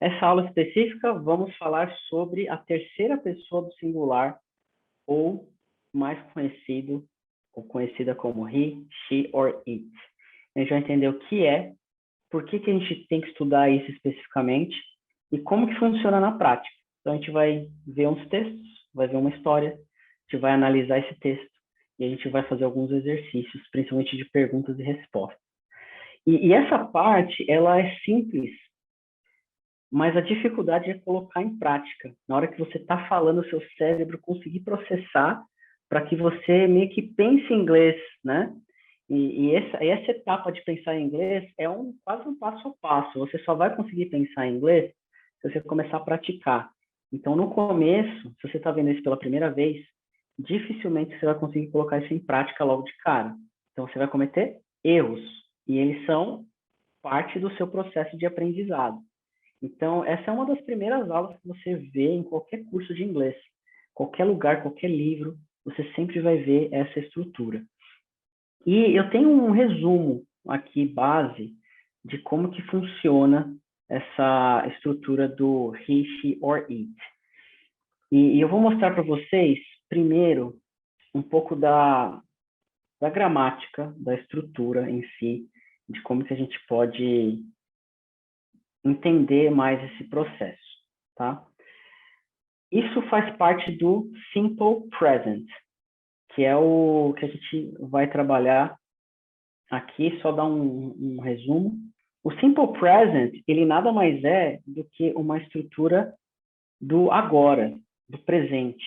Essa aula específica, vamos falar sobre a terceira pessoa do singular, ou mais conhecido, ou conhecida como he, she or it. A gente vai entender o que é, por que a gente tem que estudar isso especificamente e como que funciona na prática. Então, a gente vai ver uns textos, vai ver uma história, a gente vai analisar esse texto e a gente vai fazer alguns exercícios, principalmente de perguntas e respostas. E essa parte, ela é simples, mas a dificuldade é colocar em prática. Na hora que você está falando, o seu cérebro conseguir processar para que você meio que pense em inglês, né? Essa etapa de pensar em inglês é quase um passo a passo. Você só vai conseguir pensar em inglês se você começar a praticar. Então, no começo, se você está vendo isso pela primeira vez, dificilmente você vai conseguir colocar isso em prática logo de cara. Então, você vai cometer erros, e eles são parte do seu processo de aprendizado. Então, essa é uma das primeiras aulas que você vê em qualquer curso de inglês. Qualquer lugar, qualquer livro, você sempre vai ver essa estrutura. E eu tenho um resumo aqui, base, de como que funciona essa estrutura do he, she or it. E eu vou mostrar para vocês, primeiro, um pouco da gramática, da estrutura em si, de como que a gente pode entender mais esse processo, tá? Isso faz parte do Simple Present, que é o que a gente vai trabalhar aqui, só dar um resumo. O Simple Present, ele nada mais é do que uma estrutura do agora, do presente.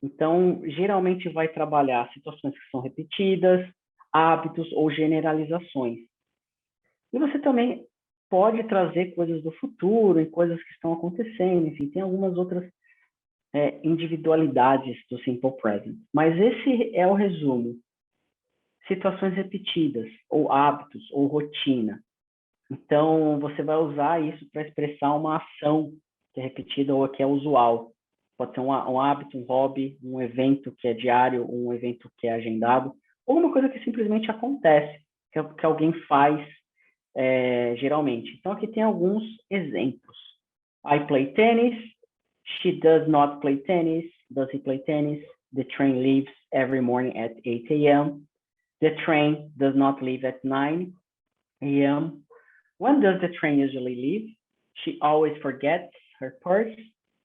Então, geralmente vai trabalhar situações que são repetidas, hábitos ou generalizações. E você também pode trazer coisas do futuro e coisas que estão acontecendo, enfim, tem algumas outras individualidades do Simple Present. Mas esse é o resumo. Situações repetidas, ou hábitos, ou rotina. Então, você vai usar isso para expressar uma ação que é repetida ou que é usual. Pode ser um hábito, um hobby, um evento que é diário, um evento que é agendado, ou uma coisa que simplesmente acontece, que alguém faz geralmente. Então, aqui tem alguns exemplos. I play tennis. She does not play tennis. Does he play tennis? The train leaves every morning at 8 a.m. The train does not leave at 9 a.m. When does the train usually leave? She always forgets her purse.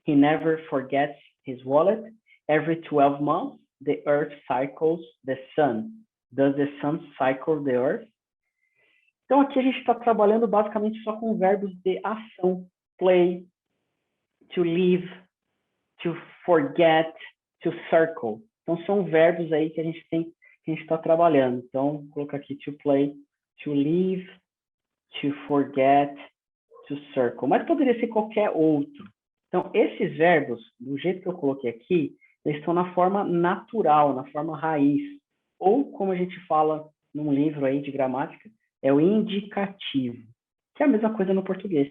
He never forgets his wallet. Every 12 months, the earth cycles the sun. Does the sun cycle the earth? Então, aqui a gente está trabalhando basicamente só com verbos de ação. Play, to leave, to forget, to circle. Então, são verbos aí que a gente está trabalhando. Então, vou colocar aqui to play, to leave, to forget, to circle. Mas poderia ser qualquer outro. Então, esses verbos, do jeito que eu coloquei aqui, eles estão na forma natural, na forma raiz. Ou, como a gente fala num livro aí de gramática, é o indicativo, que é a mesma coisa no português.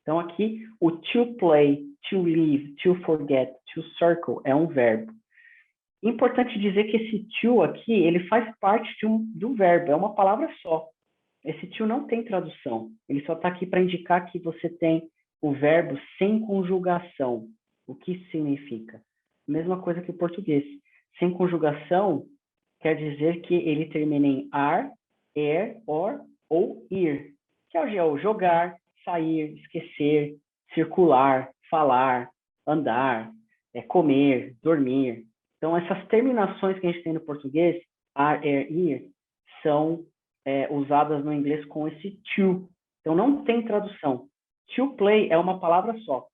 Então, aqui, o to play, to leave, to forget, to circle é um verbo. Importante dizer que esse to aqui, ele faz parte do verbo, é uma palavra só. Esse to não tem tradução, ele só está aqui para indicar que você tem o verbo sem conjugação. O que isso significa? Mesma coisa que o português. Sem conjugação quer dizer que ele termina em ar, or ou ir, que é o jogar, sair, esquecer, circular, falar, andar, comer, dormir. Então, essas terminações que a gente tem no português, ar, ir, são usadas no inglês com esse to. Então, não tem tradução. To play é uma palavra só.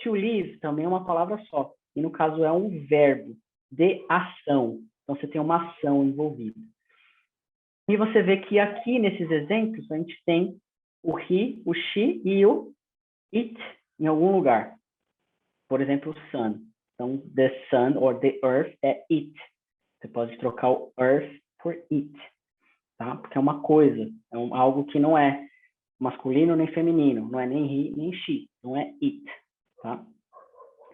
To live também é uma palavra só. E, no caso, é um verbo de ação. Então, você tem uma ação envolvida. E você vê que aqui, nesses exemplos, a gente tem o he, o she e o it em algum lugar. Por exemplo, o sun. Então, the sun or the earth é it. Você pode trocar o earth por it, tá? Porque é uma coisa, é algo que não é masculino nem feminino, não é nem he nem she, não é it, tá?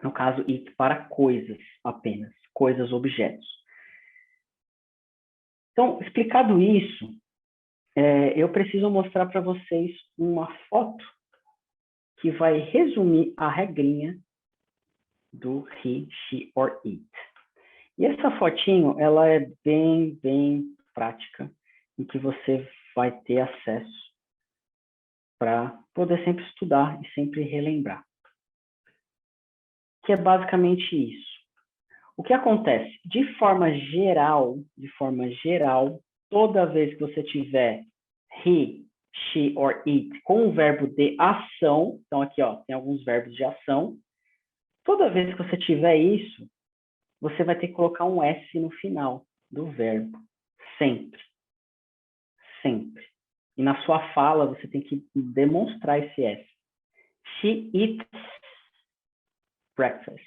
No caso, it para coisas apenas, coisas, objetos. Então, explicado isso, eu preciso mostrar para vocês uma foto que vai resumir a regrinha do he, she or it. E essa fotinho, ela é bem prática, em que você vai ter acesso para poder sempre estudar e sempre relembrar. Que é basicamente isso. O que acontece? De forma geral, toda vez que você tiver he, she or it com o verbo de ação, então aqui ó, tem alguns verbos de ação, toda vez que você tiver isso, você vai ter que colocar um S no final do verbo. Sempre. Sempre. E na sua fala, você tem que demonstrar esse S. She eats breakfast.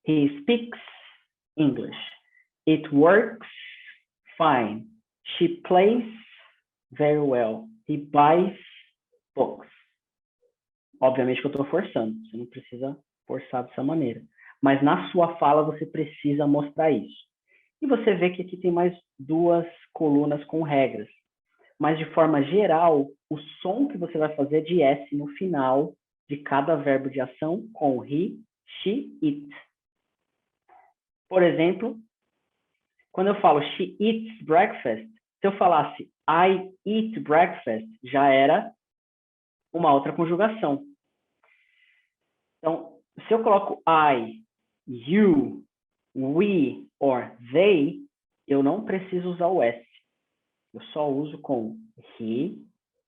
He speaks English. It works fine. She plays very well. He buys books. Obviamente que eu estou forçando. Você não precisa forçar dessa maneira. Mas na sua fala, você precisa mostrar isso. E você vê que aqui tem mais duas colunas com regras. Mas, de forma geral, o som que você vai fazer é de S no final de cada verbo de ação com he, she, it. Por exemplo, quando eu falo she eats breakfast, se eu falasse I eat breakfast, já era uma outra conjugação. Então, se eu coloco I, you, we or they, eu não preciso usar o S. Eu só uso com he,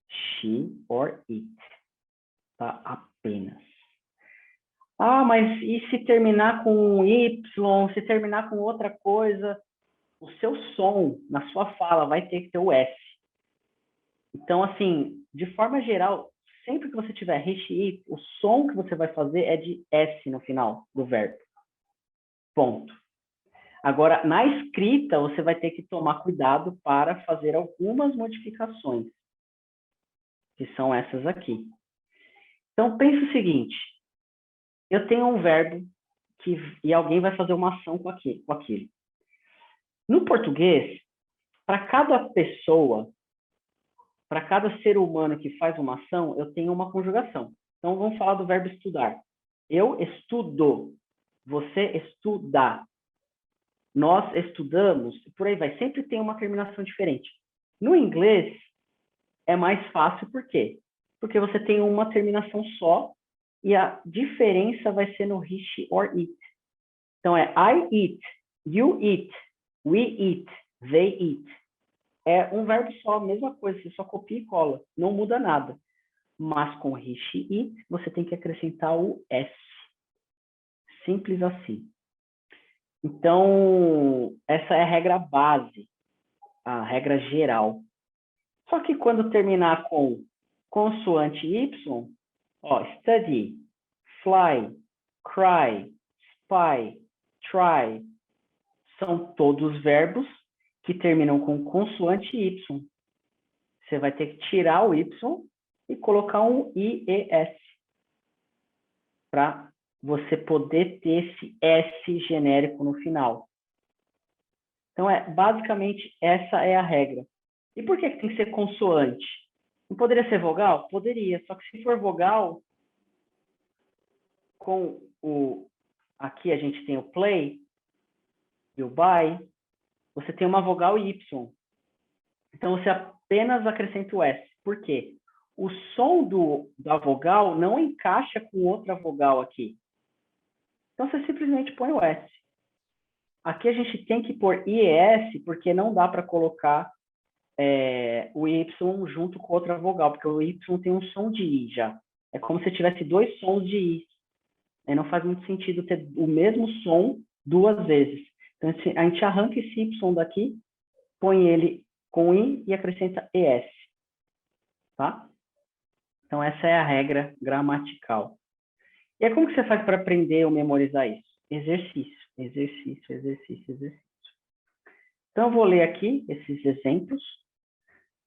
she or it. Tá? Apenas. Ah, mas e se terminar com Y, se terminar com outra coisa? O seu som, na sua fala, vai ter que ter o S. Então, assim, de forma geral, sempre que você tiver he, she, it, o som que você vai fazer é de S no final do verbo. Ponto. Agora, na escrita, você vai ter que tomar cuidado para fazer algumas modificações, que são essas aqui. Então, pense o seguinte, eu tenho um verbo e alguém vai fazer uma ação com aquilo. No português, para cada pessoa, para cada ser humano que faz uma ação, eu tenho uma conjugação. Então, vamos falar do verbo estudar. Eu estudo, você estuda, nós estudamos, por aí vai. Sempre tem uma terminação diferente. No inglês, é mais fácil, por quê? Porque você tem uma terminação só e a diferença vai ser no he, she or it. Então, é I eat, you eat, we eat, they eat. É um verbo só, mesma coisa, você só copia e cola, não muda nada. Mas com he, she, it, você tem que acrescentar o S. Simples assim. Então, essa é a regra base, a regra geral. Só que quando terminar com consoante Y, ó, study, fly, cry, spy, try, são todos verbos que terminam com consoante Y. Você vai ter que tirar o Y e colocar um IES para você poder ter esse S genérico no final. Então, basicamente, essa é a regra. E por que tem que ser consoante? Não poderia ser vogal? Poderia, só que se for vogal, com o... Aqui a gente tem o play e o buy, você tem uma vogal Y. Então, você apenas acrescenta o S. Por quê? O som da vogal não encaixa com outra vogal aqui. Então, você simplesmente põe o S. Aqui a gente tem que pôr IES, porque não dá para colocar o Y junto com outra vogal, porque o Y tem um som de I já. É como se tivesse dois sons de I. Não faz muito sentido ter o mesmo som duas vezes. Então, a gente arranca esse Y daqui, põe ele com I e acrescenta ES. Tá? Então, essa é a regra gramatical. E aí, como que você faz para aprender ou memorizar isso? Exercício, exercício, exercício, exercício. Então, eu vou ler aqui esses exemplos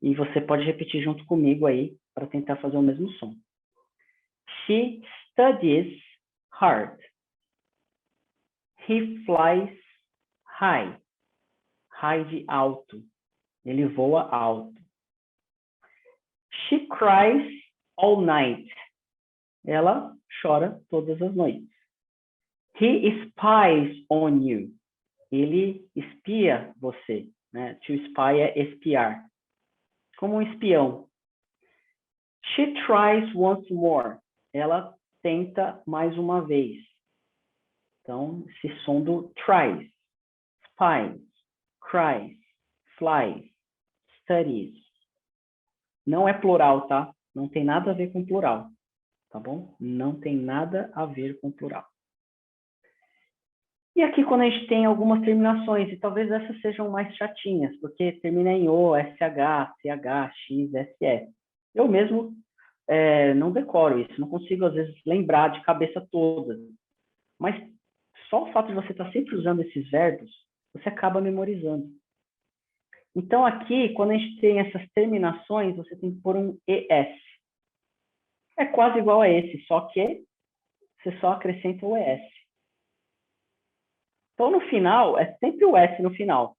e você pode repetir junto comigo aí para tentar fazer o mesmo som. She studies hard. He flies high. High de alto. Ele voa alto. She cries all night. ela chora todas as noites. He spies on you. Ele espia você, né? To spy é espiar, como um espião. She tries once more. Ela tenta mais uma vez. Então, esse som do tries, spies, cries, flies, studies. Não é plural, tá? Não tem nada a ver com plural, tá bom? Não tem nada a ver com plural. E aqui quando a gente tem algumas terminações, e talvez essas sejam mais chatinhas, porque termina em O, SH, CH, X, SS. Eu mesmo não decoro isso, não consigo às vezes lembrar de cabeça toda. Mas só o fato de você estar sempre usando esses verbos, você acaba memorizando. Então aqui, quando a gente tem essas terminações, você tem que pôr um ES. É quase igual a esse, só que você só acrescenta o ES. Então, no final, é sempre o S no final.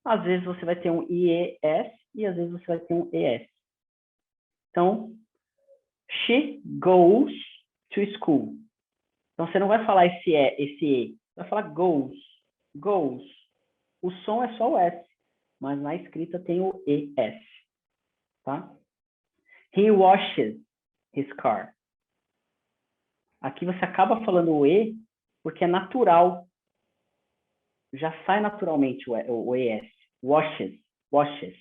Às vezes você vai ter um IES e às vezes você vai ter um ES. Então, she goes to school. Então, você não vai falar esse E, você vai falar goes, goes. O som é só o S, mas na escrita tem o ES, tá? He washes his car. Aqui você acaba falando o E porque é natural. Já sai naturalmente o ES. Washes, washes.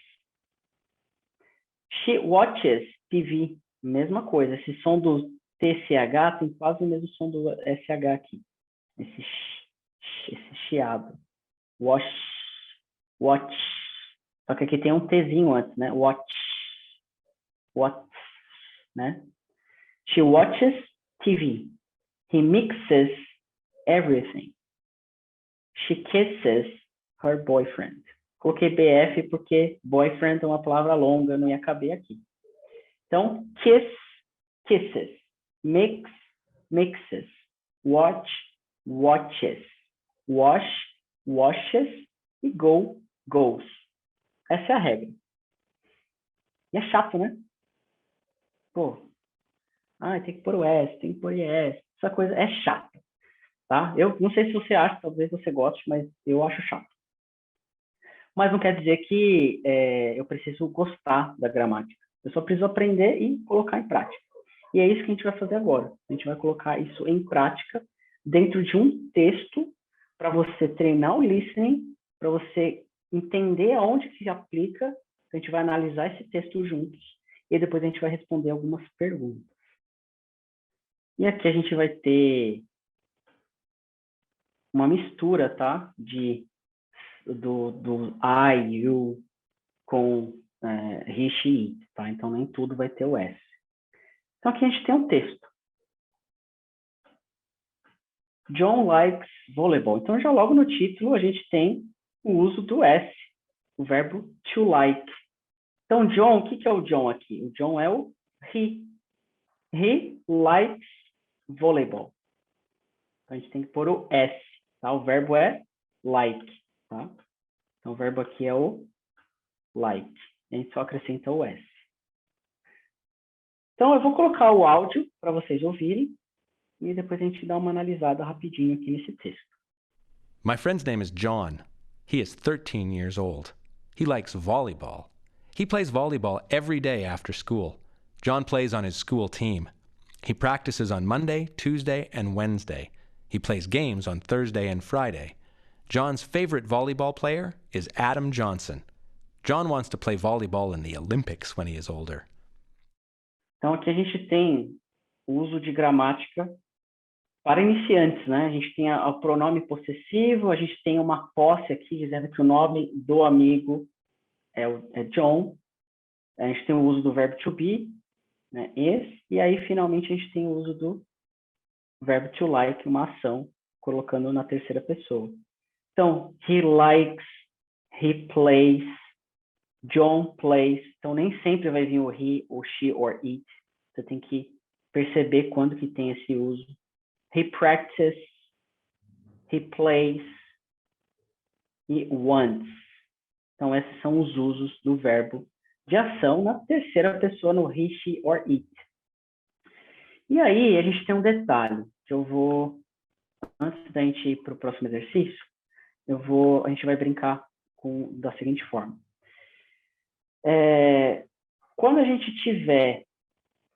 She watches TV. Mesma coisa. Esse som do TCH tem quase o mesmo som do SH aqui. Esse chiado. Watch, watch. Só que aqui tem um Tzinho antes, né? Watch, watch, né? She watches TV. He mixes everything. She kisses her boyfriend. Coloquei BF porque boyfriend é uma palavra longa, não ia caber aqui. Então, kiss, kisses. Mix, mixes. Watch, watches. Wash, washes. E go, goes. Essa é a regra. E é chato, né? Pô, tem que pôr o S, tem que pôr ES. Essa coisa é chata, tá? Eu não sei se você acha, talvez você goste, mas eu acho chato. Mas não quer dizer que eu preciso gostar da gramática. Eu só preciso aprender e colocar em prática. E é isso que a gente vai fazer agora. A gente vai colocar isso em prática dentro de um texto para você treinar o listening, para você entender aonde que se aplica. A gente vai analisar esse texto juntos e depois a gente vai responder algumas perguntas. E aqui a gente vai ter uma mistura, tá? Do I, you, com he, she, it, tá? Então, nem tudo vai ter o S. Então, aqui a gente tem um texto. John likes volleyball. Então, já logo no título, a gente tem o uso do S, o verbo to like. Então, John, o que é o John aqui? O John é o he. He likes volleyball. Então, a gente tem que pôr o S, tá? O verbo é like, tá? Então, o verbo aqui é o like. A gente só acrescenta o S. Então, eu vou colocar o áudio para vocês ouvirem e depois a gente dá uma analisada rapidinho aqui nesse texto. My friend's name is John. He is 13 years old. He likes volleyball. He plays volleyball every day after school. John plays on his school team. He practices on Monday, Tuesday, and Wednesday. He plays games on Thursday and Friday. John's favorite volleyball player is Adam Johnson. John wants to play volleyball in the Olympics when he is older. Então, aqui a gente tem o uso de gramática para iniciantes, né? A gente tem o pronome possessivo, a gente tem uma posse aqui dizendo que o nome do amigo é John. A gente tem o uso do verbo to be, né? Esse, e aí, finalmente, a gente tem o uso do verbo to like, uma ação, colocando na terceira pessoa. Então, he likes, he plays, John plays. Então, nem sempre vai vir o he, ou she, or it. Você tem que perceber quando que tem esse uso. He practices, he plays e wants. Então, esses são os usos do verbo de ação na terceira pessoa, no he, she, or it. E aí, a gente tem um detalhe, que eu vou, antes da gente ir para o próximo exercício, a gente vai brincar da seguinte forma. Quando a gente tiver,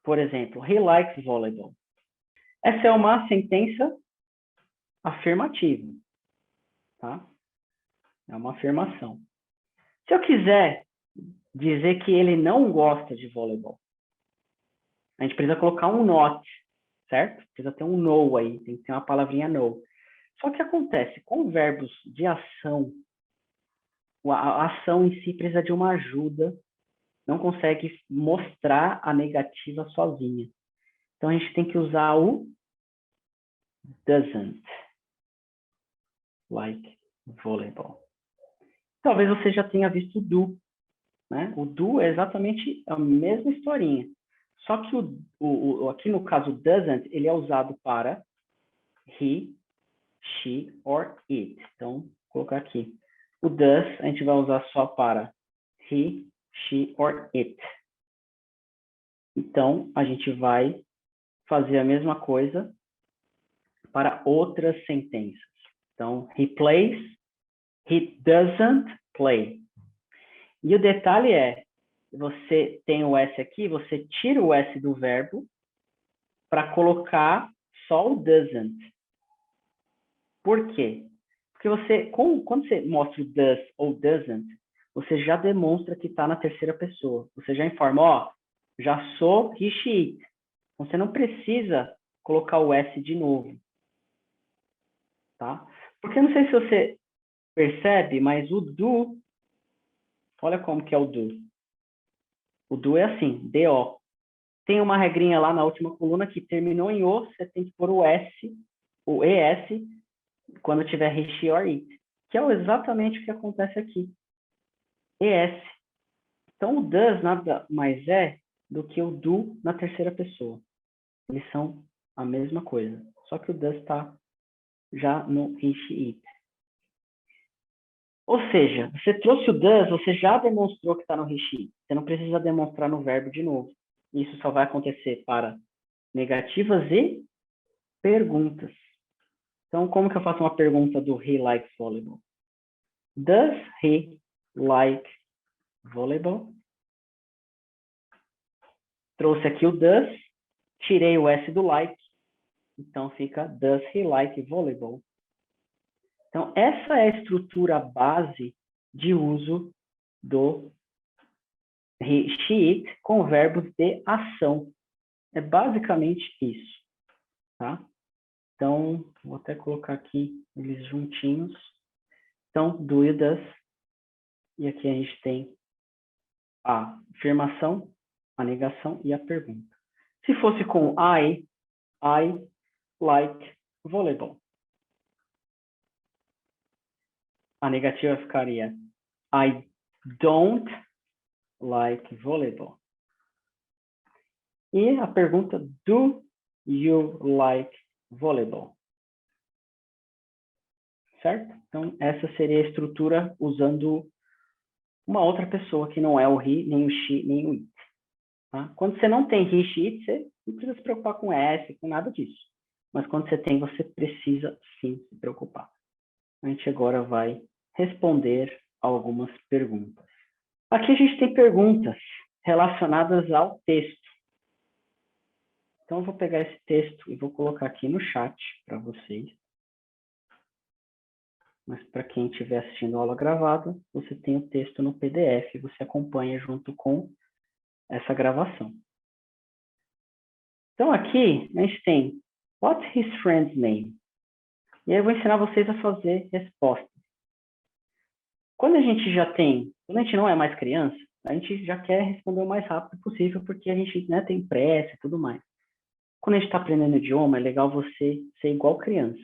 por exemplo, he likes volleyball, essa é uma sentença afirmativa, tá? É uma afirmação. Se eu quiser dizer que ele não gosta de voleibol, a gente precisa colocar um not, certo? Precisa ter um no aí, tem que ter uma palavrinha no. Só que acontece, com verbos de ação, a ação em si precisa de uma ajuda, não consegue mostrar a negativa sozinha. Então, a gente tem que usar o doesn't like volleyball. Talvez você já tenha visto o do, né? O do é exatamente a mesma historinha. Só que aqui no caso doesn't, ele é usado para he, she or it. Então, vou colocar aqui. O does a gente vai usar só para he, she or it. Então, a gente vai fazer a mesma coisa para outras sentenças. Então, he plays, he doesn't play. E o detalhe é, você tem o S aqui, você tira o S do verbo para colocar só o doesn't. Por quê? Porque quando você mostra o does ou doesn't, você já demonstra que está na terceira pessoa. Você já informa, ó, já sou he, she, it. Você não precisa colocar o S de novo. Tá? Porque eu não sei se você percebe, mas o do, olha como que é o do. O do é assim, D-O. Tem uma regrinha lá na última coluna que terminou em O, você tem que pôr o S, o ES, quando tiver he, she or it. Que é exatamente o que acontece aqui. ES. Então, o does nada mais é do que o do na terceira pessoa. Eles são a mesma coisa. Só que o does está já no he, she, it. Ou seja, você trouxe o does, você já demonstrou que está no he, she, it. Você não precisa demonstrar no verbo de novo. Isso só vai acontecer para negativas e perguntas. Então, como que eu faço uma pergunta do he likes volleyball? Does he like volleyball? Trouxe aqui o does, tirei o S do like, então fica does he like volleyball? Então, essa é a estrutura base de uso do he, she, it com verbos de ação. É basicamente isso, tá? Então, vou até colocar aqui eles juntinhos. Então, do e does. E aqui a gente tem a afirmação, a negação e a pergunta. Se fosse com I like volleyball. A negativa ficaria I don't like volleyball. E a pergunta, do you like volleyball? Certo? Então, essa seria a estrutura usando uma outra pessoa que não é o he, nem o she, nem o it. Tá? Quando você não tem he, she, it, você não precisa se preocupar com S, com nada disso. Mas quando você tem, você precisa sim se preocupar. A gente agora vai responder algumas perguntas. Aqui a gente tem perguntas relacionadas ao texto. Então, eu vou pegar esse texto e vou colocar aqui no chat para vocês. Mas para quem estiver assistindo a aula gravada, você tem o texto no PDF, você acompanha junto com essa gravação. Então, aqui a gente tem what's his friend's name? E aí eu vou ensinar vocês a fazer respostas. Quando a gente não é mais criança, a gente já quer responder o mais rápido possível, porque a gente tem pressa e tudo mais. Quando a gente está aprendendo idioma, é legal você ser igual criança.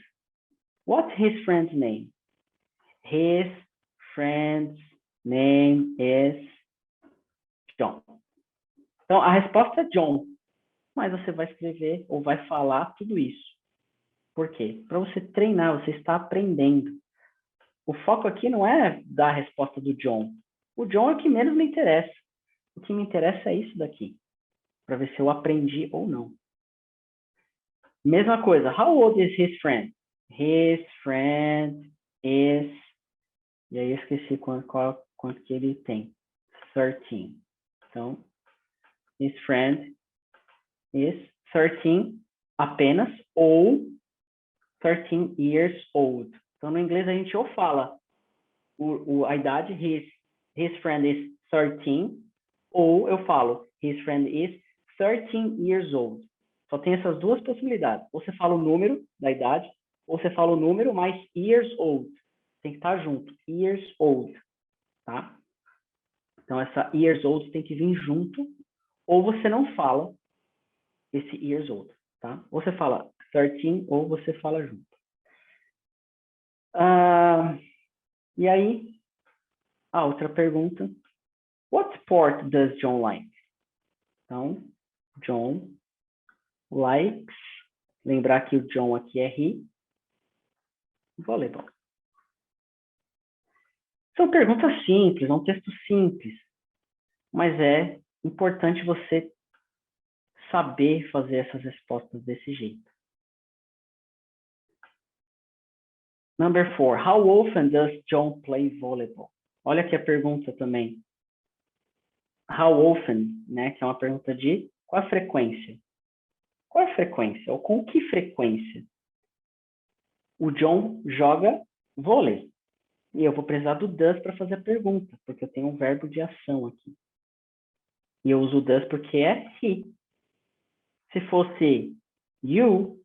What's his friend's name? His friend's name is John. Então, a resposta é John. Mas você vai escrever ou vai falar tudo isso. Por quê? Para você treinar, você está aprendendo. O foco aqui não é dar a resposta do John. O John é o que menos me interessa. O que me interessa é isso daqui. Para ver se eu aprendi ou não. Mesma coisa. How old is his friend? His friend is... E aí eu esqueci quanto que ele tem. 13. Então, his friend is 13 apenas ou 13 years old. Então, no inglês a gente ou fala a idade, his friend is 13, ou eu falo his friend is 13 years old. Só tem essas duas possibilidades. Ou você fala o número da idade, ou você fala o número mais years old. Tem que estar junto. Years old. Tá? Então, essa years old tem que vir junto, ou você não fala esse years old. Tá? Ou você fala 13, ou você fala junto. E aí, a outra pergunta. What sport does John like? Então, John likes. Lembrar que o John aqui é he. Voleibol. São perguntas simples, é um texto simples. Mas é importante você saber fazer essas respostas desse jeito. Number 4. How often does John play volleyball? Olha aqui a pergunta também. How often, né? Que é uma pergunta de qual a frequência? Qual é a frequência? Ou com que frequência o John joga vôlei? E eu vou precisar do does para fazer a pergunta, porque eu tenho um verbo de ação aqui. E eu uso o does porque é he. Se fosse you,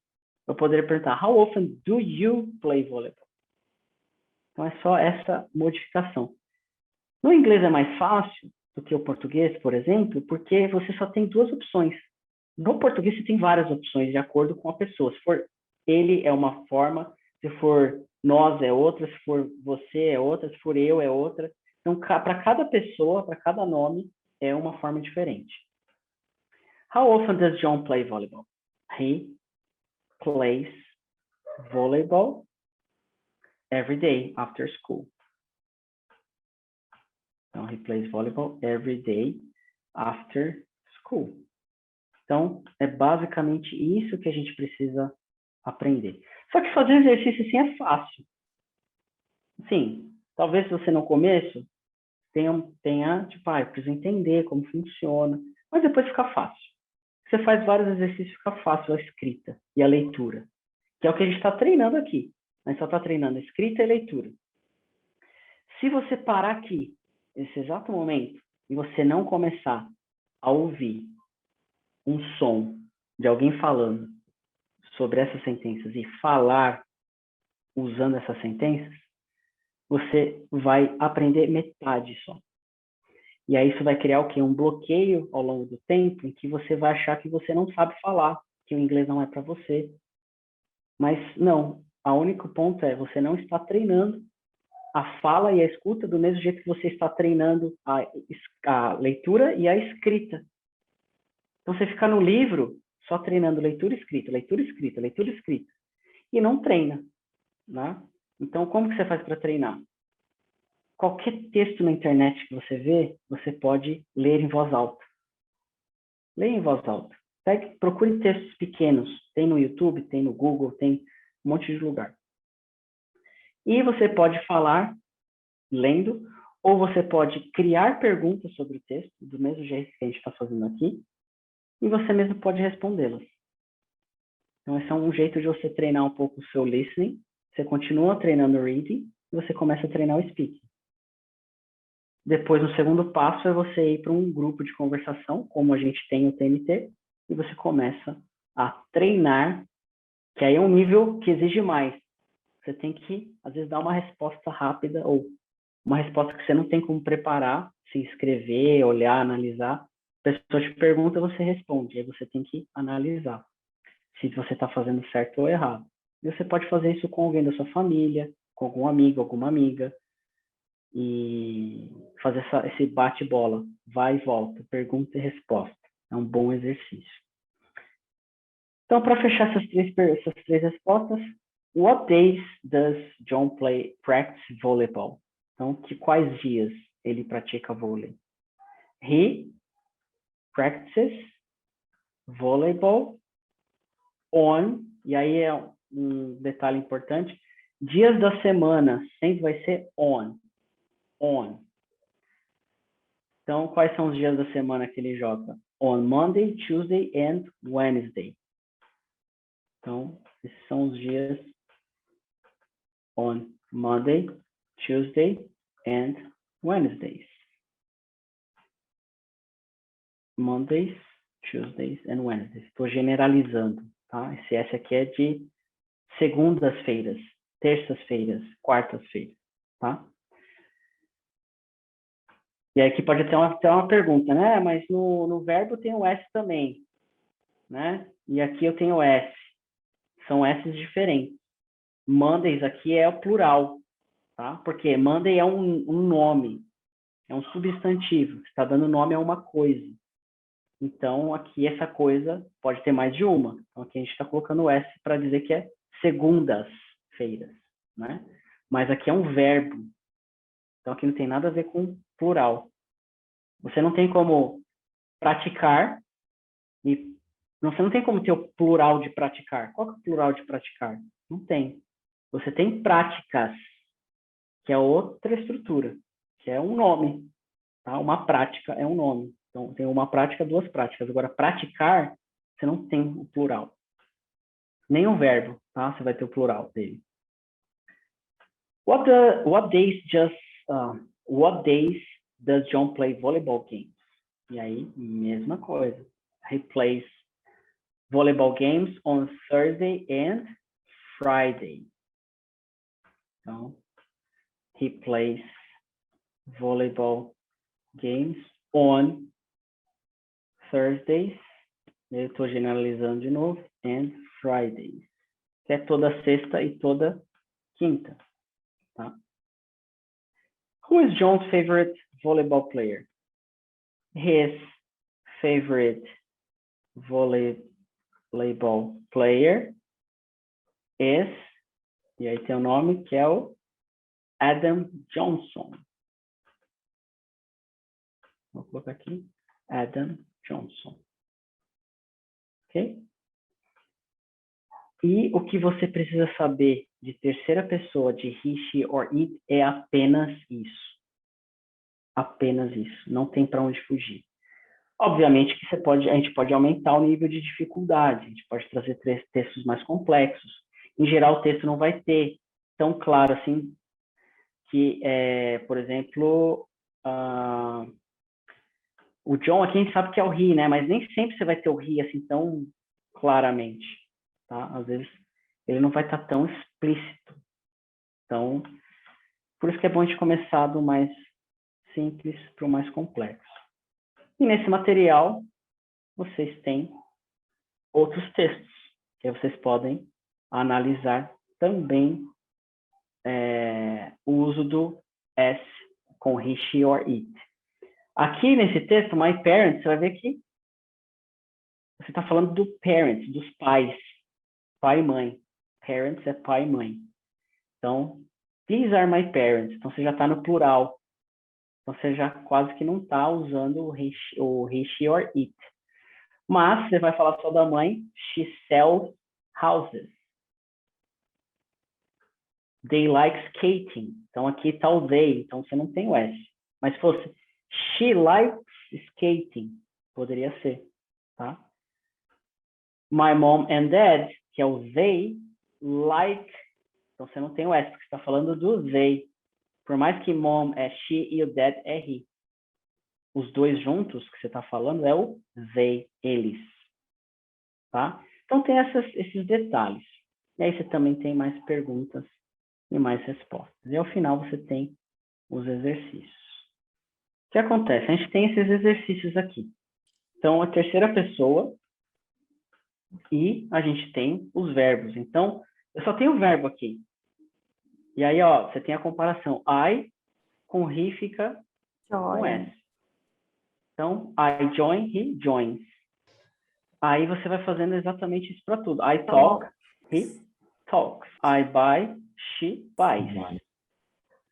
eu poderia perguntar, how often do you play volleyball? Então é só essa modificação. No inglês é mais fácil do que o português, por exemplo, porque você só tem duas opções. No português você tem várias opções de acordo com a pessoa. Se for ele é uma forma, se for nós é outra, se for você é outra, se for eu é outra. Então, para cada pessoa, para cada nome, é uma forma diferente. How often does John play volleyball? He plays volleyball every day after school. Então, he plays volleyball every day after school. Então, é basicamente isso que a gente precisa aprender. Só que fazer exercício assim é fácil. Sim, talvez você no começo tenha tipo, eu preciso entender como funciona, mas depois fica fácil. Você faz vários exercícios, fica fácil a escrita e a leitura, que é o que a gente está treinando aqui. A gente só está treinando a escrita e a leitura. Se você parar aqui, nesse exato momento, e você não começar a ouvir um som de alguém falando sobre essas sentenças e falar usando essas sentenças, você vai aprender metade só. E aí isso vai criar o quê? Um bloqueio ao longo do tempo em que você vai achar que você não sabe falar, que o inglês não é para você. Mas não, o único ponto é você não está treinando a fala e a escuta do mesmo jeito que você está treinando a leitura e a escrita. Então você fica no livro só treinando leitura e escrita, leitura e escrita, leitura e escrita. E não treina, né? Então como que você faz para treinar? Qualquer texto na internet que você vê, você pode ler em voz alta. Leia em voz alta. Procure textos pequenos. Tem no YouTube, tem no Google, tem um monte de lugar. E você pode falar lendo, ou você pode criar perguntas sobre o texto, do mesmo jeito que a gente está fazendo aqui, e você mesmo pode respondê-las. Então, esse é um jeito de você treinar um pouco o seu listening. Você continua treinando o reading, e você começa a treinar o speaking. Depois, o segundo passo é você ir para um grupo de conversação, como a gente tem o TNT, e você começa a treinar, que aí é um nível que exige mais. Você tem que, às vezes, dar uma resposta rápida, ou uma resposta que você não tem como preparar, se escrever, olhar, analisar. A pessoa te pergunta, você responde, aí você tem que analisar se você está fazendo certo ou errado. E você pode fazer isso com alguém da sua família, com algum amigo, alguma amiga, e fazer esse bate-bola, vai e volta, pergunta e resposta. É um bom exercício. Então, para fechar essas três respostas, what days does John practice volleyball? Então, quais dias ele pratica vôlei? He practices volleyball on, e aí é um detalhe importante, dias da semana sempre vai ser on. On. Então, quais são os dias da semana que ele joga? On Monday, Tuesday and Wednesday. Então, esses são os dias on Monday, Tuesday and Wednesdays. Mondays, Tuesdays and Wednesdays. Estou generalizando, tá? Esse S aqui é de segundas-feiras, terças-feiras, quartas-feiras, tá? E aí aqui pode ter uma pergunta, né? Mas no verbo tem o S também, né? E aqui eu tenho S. São S's diferentes. Mondays aqui é o plural, tá? Porque Monday é um nome, é um substantivo. Você está dando nome a uma coisa. Então, aqui essa coisa pode ter mais de uma. Então, aqui a gente está colocando o S para dizer que é segundas-feiras, né? Mas aqui é um verbo. Então, aqui não tem nada a ver com plural. Você não tem como praticar e você não tem como ter o plural de praticar. Qual que é o plural de praticar? Não tem. Você tem práticas, que é outra estrutura, que é um nome. Tá? Uma prática é um nome. Então, tem uma prática, duas práticas. Agora, praticar, você não tem o plural. Nem o verbo, tá? Você vai ter o plural dele. What days does John play volleyball games? E aí, mesma coisa. He plays volleyball games on Thursday and Friday. Então, he plays volleyball games on Thursdays, eu estou generalizando de novo, and Fridays, que é toda sexta e toda quinta. Tá? Who is John's favorite volleyball player? His favorite volleyball player is, e aí tem o nome que é o Adam Johnson. Vou colocar aqui, Adam Johnson. Ok? E o que você precisa saber de terceira pessoa, de he, she or it, é apenas isso. Apenas isso. Não tem para onde fugir. Obviamente que a gente pode aumentar o nível de dificuldade, a gente pode trazer textos mais complexos. Em geral, o texto não vai ter tão claro assim que, por exemplo, o John aqui a gente sabe que é o he, né? Mas nem sempre você vai ter o he assim tão claramente, tá? Às vezes ele não vai estar tão explícito. Então, por isso que é bom a gente começar do mais simples para o mais complexo. E nesse material, vocês têm outros textos, que vocês podem analisar também o uso do S com he, she or it. Aqui nesse texto, my parents, você vai ver que você está falando do parents, dos pais, pai e mãe. Parents é pai e mãe. Então, these are my parents. Então, você já está no plural. Então, você já quase que não está usando o he, she or it. Mas, você vai falar só da mãe, she sells houses. They like skating. Então, aqui está o they. Então, você não tem o S. Mas se fosse she likes skating, poderia ser, tá? My mom and dad, que é o they, like. Então, você não tem o S, porque você está falando do they. Por mais que mom é she e o dad é he. Os dois juntos que você está falando é o they, eles. Tá? Então, tem esses detalhes. E aí você também tem mais perguntas e mais respostas. E ao final você tem os exercícios. O que acontece? A gente tem esses exercícios aqui. Então, a terceira pessoa e a gente tem os verbos. Então, eu só tenho o verbo aqui. E aí, ó, você tem a comparação. I com he fica com S. Então, I join, he joins. Aí você vai fazendo exatamente isso para tudo. I talk, he talks. I buy, she buys.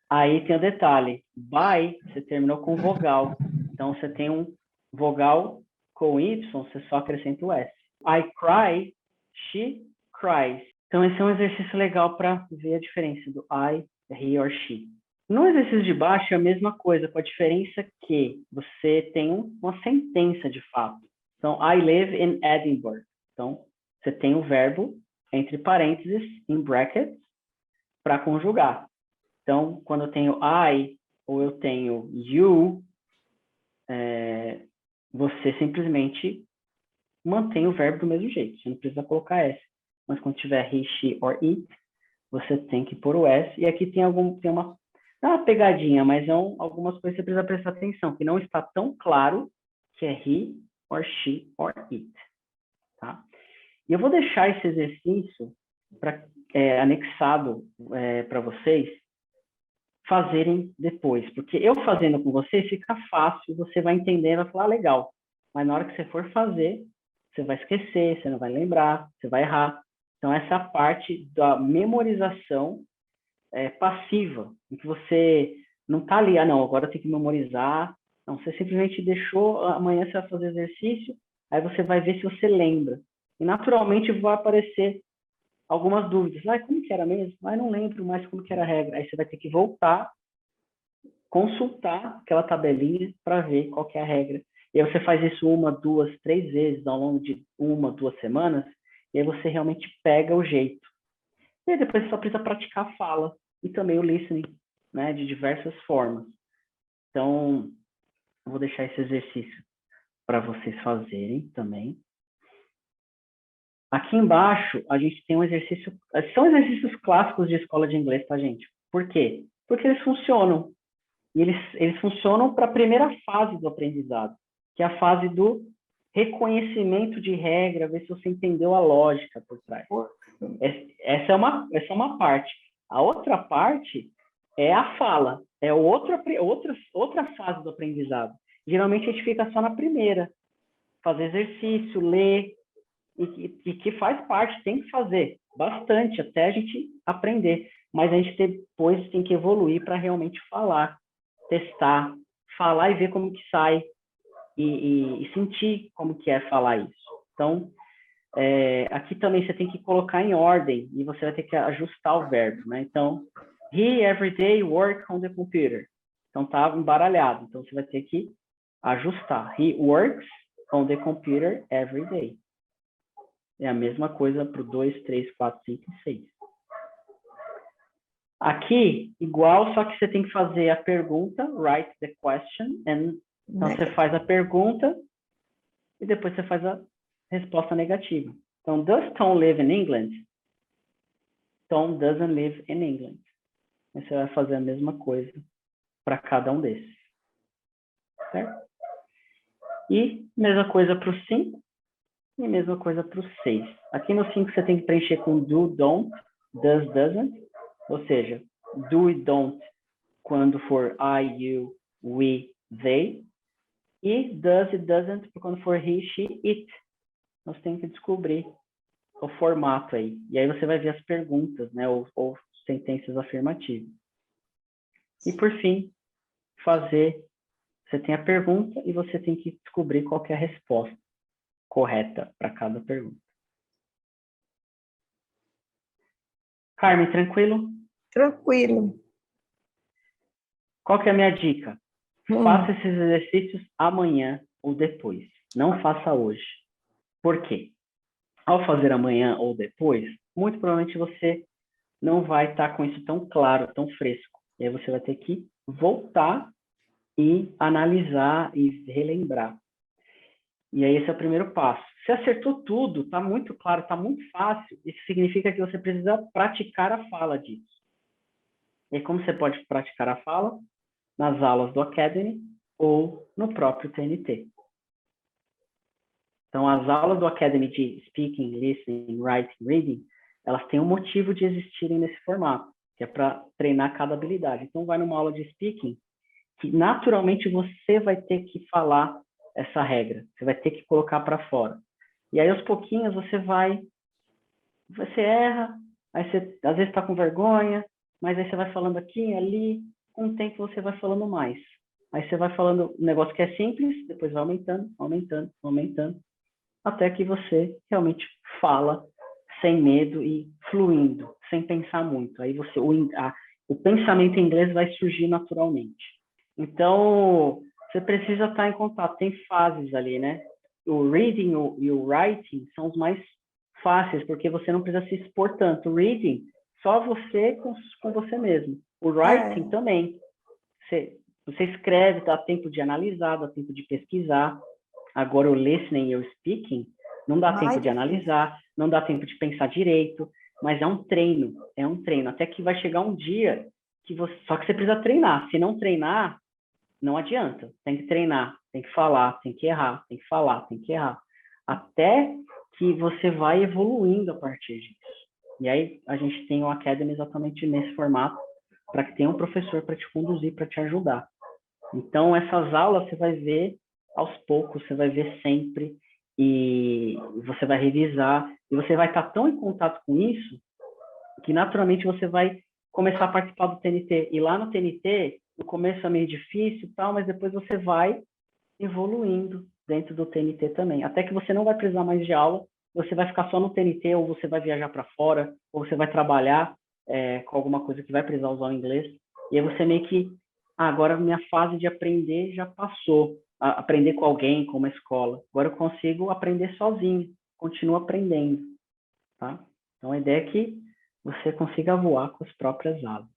Aí tem o detalhe. Buy, você terminou com vogal. Então, você tem um vogal com Y, você só acrescenta o S. I cry, she cries. Então, esse é um exercício legal para ver a diferença do I, he or she. No exercício de baixo é a mesma coisa, com a diferença que você tem uma sentença de fato. Então, I live in Edinburgh. Então, você tem o verbo entre parênteses, em brackets, para conjugar. Então, quando eu tenho I ou eu tenho you, você simplesmente mantém o verbo do mesmo jeito. Você não precisa colocar S. Mas quando tiver he, she or it, você tem que pôr o S. E aqui tem uma pegadinha, mas algumas coisas que você precisa prestar atenção, que não está tão claro que é he, or she, or it. Tá? E eu vou deixar esse exercício anexado para vocês fazerem depois. Porque eu fazendo com vocês fica fácil, você vai entender, vai falar, legal. Mas na hora que você for fazer, você vai esquecer, você não vai lembrar, você vai errar. Então, essa parte da memorização passiva, em que você não está ali, não, agora eu tenho que memorizar. Não, você simplesmente deixou, amanhã você vai fazer exercício, aí você vai ver se você lembra. E naturalmente vai aparecer algumas dúvidas. Como que era mesmo? Não lembro mais como que era a regra. Aí você vai ter que voltar, consultar aquela tabelinha para ver qual que é a regra. E aí você faz isso 1, 2, 3 vezes ao longo de 1, 2 semanas, e aí você realmente pega o jeito. E aí depois você só precisa praticar a fala e também o listening, né, de diversas formas. Então, eu vou deixar esse exercício para vocês fazerem também. Aqui embaixo, a gente tem um exercício... São exercícios clássicos de escola de inglês, tá, gente? Por quê? Porque eles funcionam. E eles funcionam para a primeira fase do aprendizado, que é a fase do reconhecimento de regra, ver se você entendeu a lógica por trás. Essa é uma parte. A outra parte é a fala, é outra fase do aprendizado. Geralmente a gente fica só na primeira, fazer exercício, ler, e que faz parte, tem que fazer bastante até a gente aprender. Mas a gente depois tem que evoluir para realmente falar, testar, falar e ver como que sai e sentir como que é falar isso. Então, aqui também você tem que colocar em ordem e você vai ter que ajustar o verbo, né? Então, he every day work on the computer. Então, tá embaralhado. Então, você vai ter que ajustar. He works on the computer every day. É a mesma coisa para o 2, 3, 4, 5 e 6. Aqui, igual, só que você tem que fazer a pergunta, write the question, então você faz a pergunta e depois você faz a resposta negativa. Então, does Tom live in England? Tom doesn't live in England. Aí você vai fazer a mesma coisa para cada um desses. Certo? E mesma coisa para o 5 e mesma coisa para o 6. Aqui no 5 você tem que preencher com do, don't, does, doesn't. Ou seja, do e don't quando for I, you, we, they. E does e doesn't quando for he, she, it. Nós temos que descobrir o formato aí. E aí você vai ver as perguntas, né? Ou sentenças afirmativas. E por fim, você tem a pergunta e você tem que descobrir qual que é a resposta correta para cada pergunta. Carmen, tranquilo? Tranquilo. Qual que é a minha dica? Faça esses exercícios amanhã ou depois. Não faça hoje. Por quê? Ao fazer amanhã ou depois, muito provavelmente você não vai estar com isso tão claro, tão fresco. E aí você vai ter que voltar e analisar e relembrar. E aí esse é o primeiro passo. Se acertou tudo, está muito claro, está muito fácil, isso significa que você precisa praticar a fala disso. E como você pode praticar a fala? Nas aulas do Academy ou no próprio TNT. Então, as aulas do Academy de Speaking, Listening, Writing, Reading, elas têm um motivo de existirem nesse formato, que é para treinar cada habilidade. Então, vai numa aula de Speaking, que naturalmente você vai ter que falar essa regra, você vai ter que colocar para fora. E aí, aos pouquinhos, você erra, aí você às vezes está com vergonha, mas aí você vai falando aqui, ali, com o tempo você vai falando mais. Aí você vai falando um negócio que é simples, depois vai aumentando, aumentando, aumentando, até que você realmente fala sem medo e fluindo, sem pensar muito. Aí o pensamento em inglês vai surgir naturalmente. Então, você precisa estar em contato. Tem fases ali, né? O reading e o writing são os mais fáceis, porque você não precisa se expor tanto. O reading, só você com você mesmo. O writing também. Você escreve, dá tempo de analisar, dá tempo de pesquisar. Agora, o listening e o speaking, não dá tempo de analisar, não dá tempo de pensar direito, mas é um treino, até que vai chegar um dia só que você precisa treinar. Se não treinar, não adianta. Tem que treinar, tem que falar, tem que errar, tem que falar, tem que errar. Até que você vai evoluindo a partir disso. E aí a gente tem o Academy exatamente nesse formato, para que tenha um professor para te conduzir, para te ajudar. Então, essas aulas você vai ver aos poucos, você vai ver sempre, e você vai revisar, e você vai estar tão em contato com isso, que naturalmente você vai começar a participar do TNT. E lá no TNT, no começo é meio difícil, tal, mas depois você vai evoluindo dentro do TNT também. Até que você não vai precisar mais de aula, você vai ficar só no TNT, ou você vai viajar para fora, ou você vai trabalhar com alguma coisa que vai precisar usar o inglês. E aí você meio que, agora minha fase de aprender já passou. Aprender com alguém, com uma escola. Agora eu consigo aprender sozinho, continuo aprendendo. Tá? Então a ideia é que você consiga voar com as próprias asas.